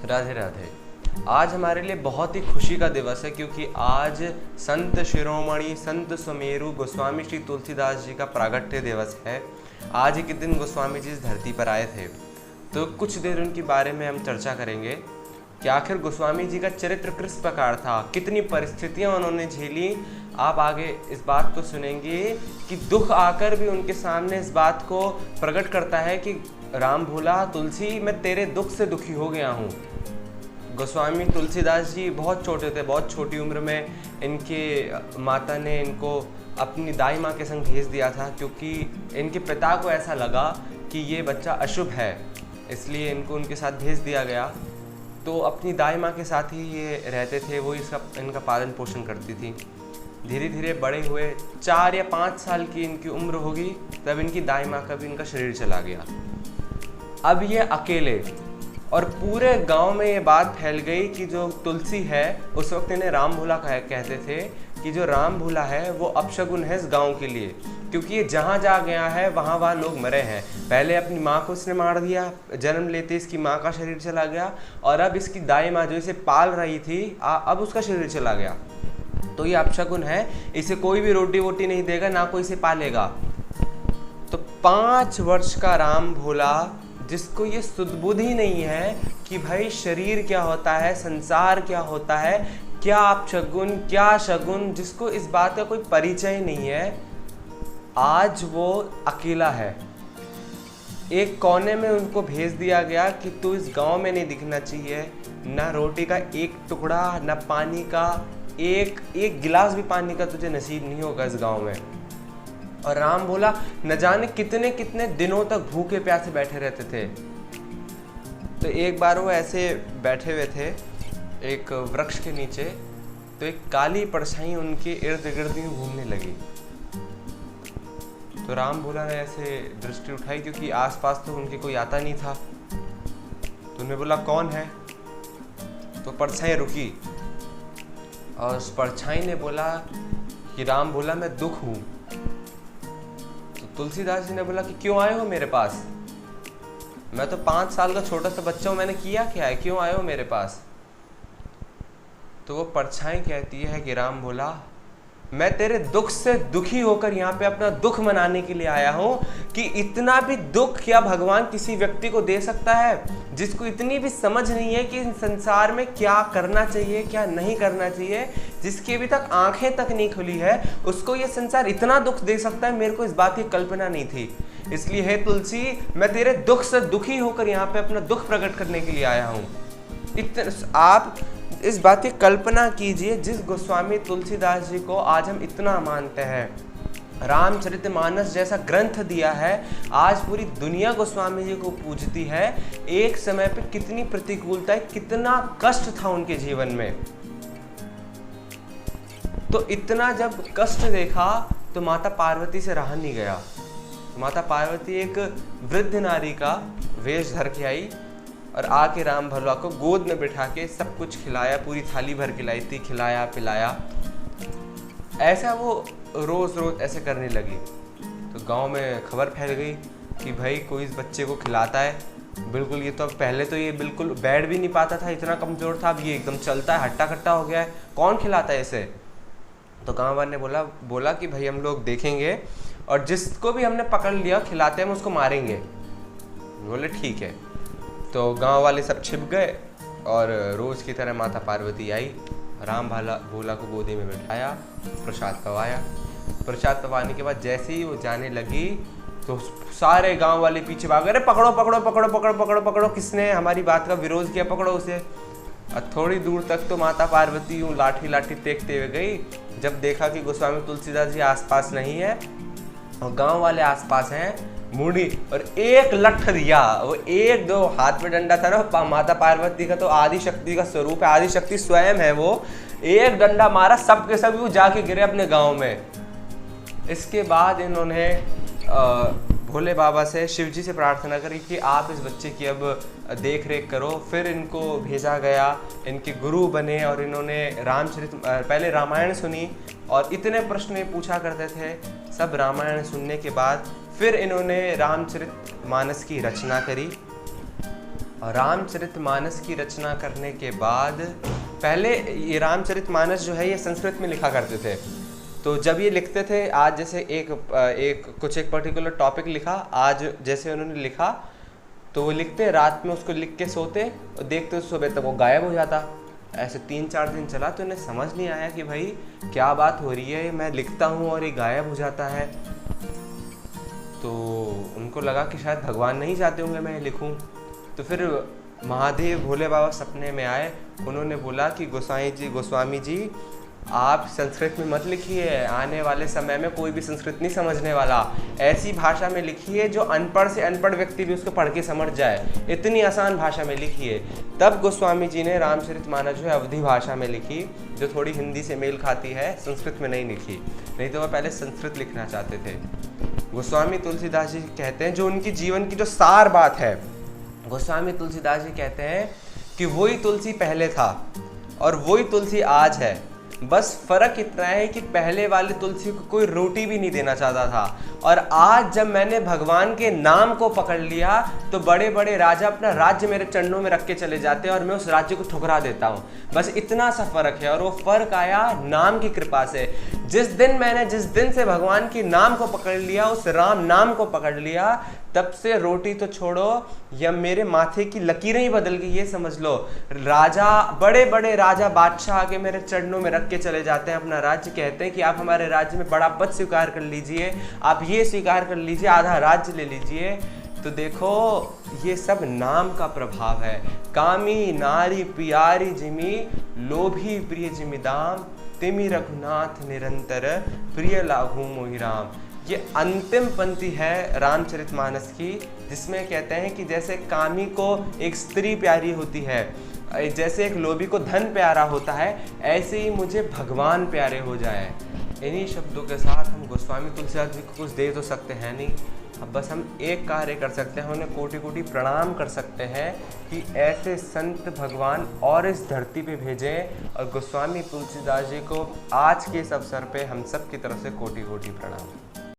राधे राधे। आज हमारे लिए बहुत ही खुशी का दिवस है क्योंकि आज संत शिरोमणि संत सुमेरु गोस्वामी श्री तुलसीदास जी का प्रागट्य दिवस है। आज ही के दिन गोस्वामी जी इस धरती पर आए थे, तो कुछ देर उनके बारे में हम चर्चा करेंगे कि आखिर गोस्वामी जी का चरित्र किस प्रकार था, कितनी परिस्थितियां उन्होंने झेली। आप आगे इस बात को सुनेंगे कि दुख आकर भी उनके सामने इस बात को प्रकट करता है कि राम भोला तुलसी, मैं तेरे दुख से दुखी हो गया हूँ। गोस्वामी तुलसीदास जी बहुत छोटे थे, बहुत छोटी उम्र में इनके माता ने इनको अपनी दाई माँ के संग भेज दिया था क्योंकि इनके पिता को ऐसा लगा कि ये बच्चा अशुभ है, इसलिए इनको उनके साथ भेज दिया गया। तो अपनी दाई माँ के साथ ही ये रहते थे, वो इनका पालन पोषण करती थी। धीरे धीरे बड़े हुए, 4 या 5 साल की इनकी उम्र होगी तब इनकी दाई माँ का भी इनका शरीर चला गया। अब ये अकेले, और पूरे गांव में ये बात फैल गई कि जो तुलसी है, उस वक्त इन्हें राम भोला कहते थे कि जो राम भोला है वो अपशगुन है इस गांव के लिए, क्योंकि ये जहाँ जा गया है वहाँ लोग मरे हैं। पहले अपनी माँ को इसने मार दिया, जन्म लेते इसकी माँ का शरीर चला गया, और अब इसकी दाई माँ जो इसे पाल रही थी अब उसका शरीर चला गया। तो ये अपशगुन है, इसे कोई भी रोटी वोटी नहीं देगा, ना कोई इसे पालेगा। तो 5 वर्ष का राम भोला, जिसको ये सुदबुद्धि नहीं है कि भाई शरीर क्या होता है, संसार क्या होता है, क्या अपशगुन क्या शगुन, जिसको इस बात का कोई परिचय नहीं है, आज वो अकेला है। एक कोने में उनको भेज दिया गया कि तू इस गांव में नहीं दिखना चाहिए, ना रोटी का एक टुकड़ा, ना पानी का एक गिलास भी पानी का तुझे नसीब नहीं होगा इस गांव में। और राम भोला न जाने कितने कितने दिनों तक भूखे प्यासे बैठे रहते थे। तो एक बार वो ऐसे बैठे हुए थे एक वृक्ष के नीचे, तो एक काली परछाई उनके इर्द गिर्द यूं घूमने लगी। तो राम भोला ने ऐसे दृष्टि उठाई, क्योंकि आसपास तो उनके कोई आता नहीं था। तो उन्होंने बोला कौन है? तो परछाई रुकी, और उस परछाई ने बोला कि राम भोला मैं दुख हूं। तुलसीदास जी ने बोला कि क्यों आए हो मेरे पास? मैं तो 5 साल का छोटा सा बच्चा हूं, मैंने किया क्या है, क्यों आए हो मेरे पास? तो वो परछाई कहती है कि राम भोला, मैं तेरे दुख से दुखी होकर यहाँ पे अपना दुख मनाने के लिए आया हूँ कि इतना भी दुख क्या भगवान किसी व्यक्ति को दे सकता है, जिसको इतनी भी समझ नहीं है कि संसार में क्या करना चाहिए क्या नहीं करना चाहिए, जिसकी अभी तक आंखें तक नहीं खुली है, उसको ये संसार इतना दुख दे सकता है। मेरे को इस बात की कल्पना नहीं थी, इसलिए हे तुलसी, मैं तेरे दुख से दुखी होकर यहाँ पे अपना दुख प्रकट करने के लिए आया हूँ। आप इस बात की कल्पना कीजिए, जिस गोस्वामी तुलसीदास जी को आज हम इतना मानते हैं, रामचरितमानस जैसा ग्रंथ दिया है, आज पूरी दुनिया गोस्वामी जी को पूजती है। एक समय पे कितनी प्रतिकूलता, कितना कष्ट था उनके जीवन में। तो इतना जब कष्ट देखा तो माता पार्वती से रहा नहीं गया। माता पार्वती एक वृद्ध नारी का वेश धर के आई और आके राम भोला को गोद में बिठा के सब कुछ खिलाया, पूरी थाली भर के लाई थी, खिलाया पिलाया। ऐसा वो रोज रोज ऐसे करने लगी। तो गांव में खबर फैल गई कि भाई कोई इस बच्चे को खिलाता है। बिल्कुल, ये तो पहले तो ये बिल्कुल बैठ भी नहीं पाता था, इतना कमजोर था, अब ये एकदम चलता है, हट्टा कट्टा हो गया है, कौन खिलाता है इसे? तो गाँव वाले ने बोला कि भाई हम लोग देखेंगे, और जिसको भी हमने पकड़ लिया खिलाते हम उसको मारेंगे। बोले ठीक है। तो गांव वाले सब छिप गए और रोज़ की तरह माता पार्वती आई, राम भोला को गोदी में बिठाया, प्रसाद पवाया। प्रसाद पवाने के बाद जैसे ही वो जाने लगी तो सारे गांव वाले पीछे भाग गए, अरे पकड़ो पकड़ो पकड़ो पकड़ो पकड़ो पकड़ो, किसने हमारी बात का विरोध किया, पकड़ो उसे। और थोड़ी दूर तक तो माता पार्वती यूँ लाठी लाठी टेकते हुए गई। जब देखा कि गोस्वामी तुलसीदास जी आसपास नहीं है और गाँव वाले आसपास हैं, मुड़ी और एक लठ दिया। वो एक दो हाथ में डंडा था ना, माता पार्वती का तो आदि शक्ति का स्वरूप है, आदि शक्ति स्वयं है वो। एक डंडा मारा, सब के सब वो जाके गिरे अपने गांव में। इसके बाद इन्होंने भोले बाबा से, शिव जी से प्रार्थना करी कि आप इस बच्चे की अब देख रेख करो। फिर इनको भेजा गया, इनके गुरु बने, और इन्होंने पहले रामायण सुनी, और इतने प्रश्न पूछा करते थे। सब रामायण सुनने के बाद फिर इन्होंने रामचरितमानस की रचना करी। और रामचरितमानस की रचना करने के बाद, पहले ये रामचरितमानस जो है ये संस्कृत में लिखा करते थे। तो जब ये लिखते थे, आज जैसे एक पर्टिकुलर टॉपिक लिखा, आज जैसे उन्होंने लिखा तो वो लिखते, रात में उसको लिख के सोते और देखते सुबह तक वो गायब हो जाता। ऐसे 3-4 दिन चला तो इन्हें समझ नहीं आया कि भाई क्या बात हो रही है, मैं लिखता हूँ और ये गायब हो जाता है। तो उनको लगा कि शायद भगवान नहीं चाहते होंगे मैं लिखूं। तो फिर महादेव भोले बाबा सपने में आए। उन्होंने बोला कि गोस्वामी जी आप संस्कृत में मत लिखिए, आने वाले समय में कोई भी संस्कृत नहीं समझने वाला, ऐसी भाषा में लिखिए जो अनपढ़ से अनपढ़ व्यक्ति भी उसको पढ़ के समझ जाए, इतनी आसान भाषा में लिखिए। तब गोस्वामी जी ने रामचरितमानस जो है अवधी भाषा में लिखी, जो थोड़ी हिंदी से मेल खाती है, संस्कृत में नहीं लिखी। नहीं तो वह पहले संस्कृत लिखना चाहते थे। गोस्वामी तुलसीदास जी कहते हैं, जो उनकी जीवन की जो सार बात है, गोस्वामी तुलसीदास जी कहते हैं कि वही तुलसी पहले था और वही तुलसी आज है, बस फर्क इतना है कि पहले वाले तुलसी को कोई रोटी भी नहीं देना चाहता था, और आज जब मैंने भगवान के नाम को पकड़ लिया तो बड़े बड़े राजा अपना राज्य मेरे चरणों में रख के चले जाते हैं और मैं उस राज्य को ठुकरा देता हूँ। बस इतना सा फर्क है, और वो फर्क आया नाम की कृपा से। जिस दिन से भगवान के नाम को पकड़ लिया, उस राम नाम को पकड़ लिया, तब से रोटी तो छोड़ो, या मेरे माथे की लकीरें ही बदल गई, ये समझ लो। राजा, बड़े बड़े राजा बादशाह आके मेरे चरणों में रख के चले जाते हैं अपना राज्य, कहते हैं कि आप हमारे राज्य में बड़ा पद स्वीकार कर लीजिए, आप ये स्वीकार कर लीजिए, आधा राज्य ले लीजिए। तो देखो ये सब नाम का प्रभाव है। कामी नारी प्यारी जिमी, लोभी प्रिय जिमिदाम, तिमि रघुनाथ निरंतर, प्रिय लागू मोहि राम। ये अंतिम पंक्ति है रामचरितमानस की, जिसमें कहते हैं कि जैसे कामी को एक स्त्री प्यारी होती है, जैसे एक लोभी को धन प्यारा होता है, ऐसे ही मुझे भगवान प्यारे हो जाए। इन्हीं शब्दों के साथ हम गोस्वामी तुलसीदास जी को कुछ दे तो सकते हैं नहीं, अब बस हम एक कार्य कर सकते हैं, उन्हें कोटि कोटि प्रणाम कर सकते हैं कि ऐसे संत भगवान और इस धरती पे भेजें। और गोस्वामी तुलसीदास जी को आज के इस अवसर पे हम सब की तरफ से कोटि कोटि प्रणाम।